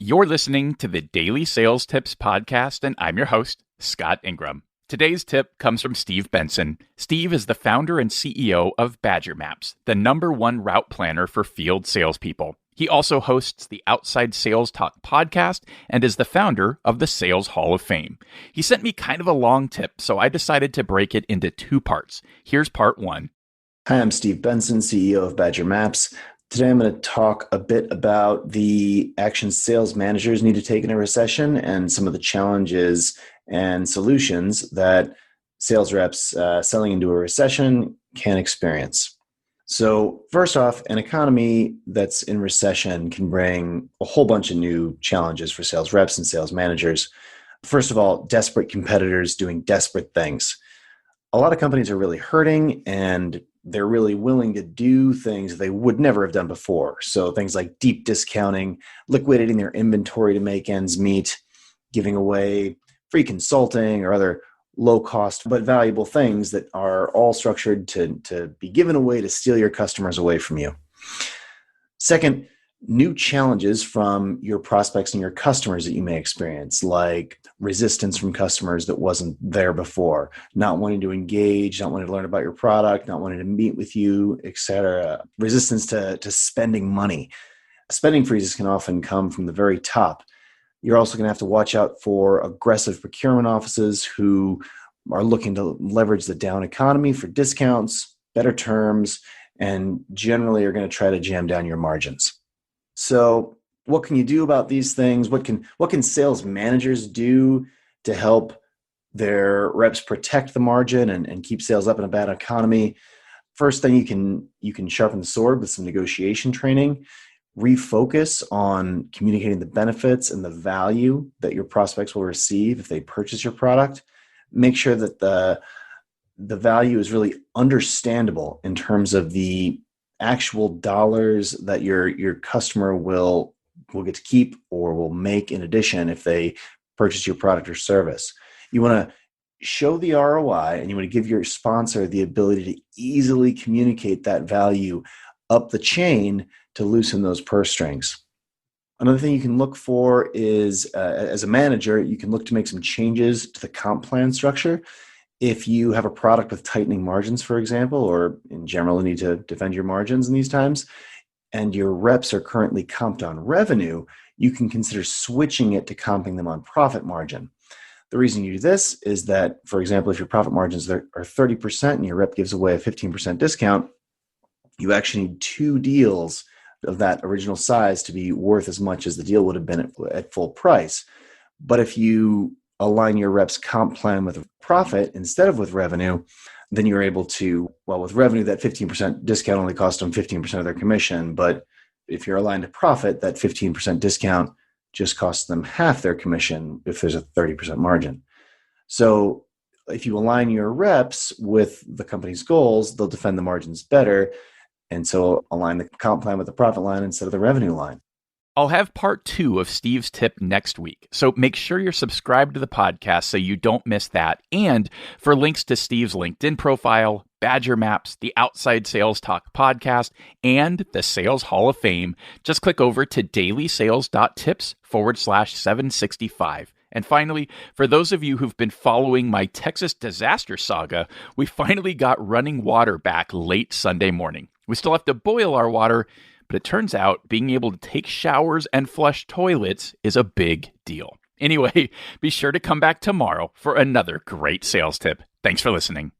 You're listening to the Daily Sales Tips podcast, and I'm your host, Scott Ingram. Today's tip comes from Steve Benson. Steve is the founder and CEO of Badger Maps, the #1 route planner for field salespeople. He also hosts the Outside Sales Talk podcast and is the founder of the Sales Hall of Fame. He sent me kind of a long tip, so I decided to break it into 2 parts. Here's part 1. Hi, I'm Steve Benson, CEO of Badger Maps. Today I'm going to talk a bit about the actions sales managers need to take in a recession and some of the challenges and solutions that sales reps selling into a recession can experience. So first off, an economy that's in recession can bring a whole bunch of new challenges for sales reps and sales managers. First of all, desperate competitors doing desperate things. A lot of companies are really hurting and they're really willing to do things they would never have done before. So things like deep discounting, liquidating their inventory to make ends meet, giving away free consulting or other low-cost but valuable things that are all structured to be given away to steal your customers away from you. Second, new challenges from your prospects and your customers that you may experience, like resistance from customers that wasn't there before, not wanting to engage, not wanting to learn about your product, not wanting to meet with you, etc. Resistance to spending money. Spending freezes can often come from the very top. You're also going to have to watch out for aggressive procurement offices who are looking to leverage the down economy for discounts, better terms, and generally are going to try to jam down your margins. So what can you do about these things? What can sales managers do to help their reps protect the margin and keep sales up in a bad economy? First thing, you can sharpen the sword with some negotiation training. Refocus on communicating the benefits and the value that your prospects will receive if they purchase your product. Make sure that the value is really understandable in terms of the actual dollars that your customer will get to keep or will make in addition if they purchase your product or service. You want to show the ROI and you want to give your sponsor the ability to easily communicate that value up the chain to loosen those purse strings. Another thing you can look for is, as a manager, you can look to make some changes to the comp plan structure. If you have a product with tightening margins, for example, or in general need to defend your margins in these times, and your reps are currently comped on revenue, you can consider switching it to comping them on profit margin. The reason you do this is that, for example, if your profit margins are 30% and your rep gives away a 15% discount, you actually need 2 deals of that original size to be worth as much as the deal would have been at full price. But if you align your rep's comp plan with profit instead of with revenue, then you're able to, with revenue, that 15% discount only costs them 15% of their commission. But if you're aligned to profit, that 15% discount just costs them half their commission if there's a 30% margin. So if you align your reps with the company's goals, they'll defend the margins better. And so align the comp plan with the profit line instead of the revenue line. I'll have part 2 of Steve's tip next week, so make sure you're subscribed to the podcast so you don't miss that. And for links to Steve's LinkedIn profile, Badger Maps, the Outside Sales Talk podcast, and the Sales Hall of Fame, just click over to DailySales.Tips/765. And finally, for those of you who've been following my Texas disaster saga, we finally got running water back late Sunday morning. We still have to boil our water, but it turns out being able to take showers and flush toilets is a big deal. Anyway, be sure to come back tomorrow for another great sales tip. Thanks for listening.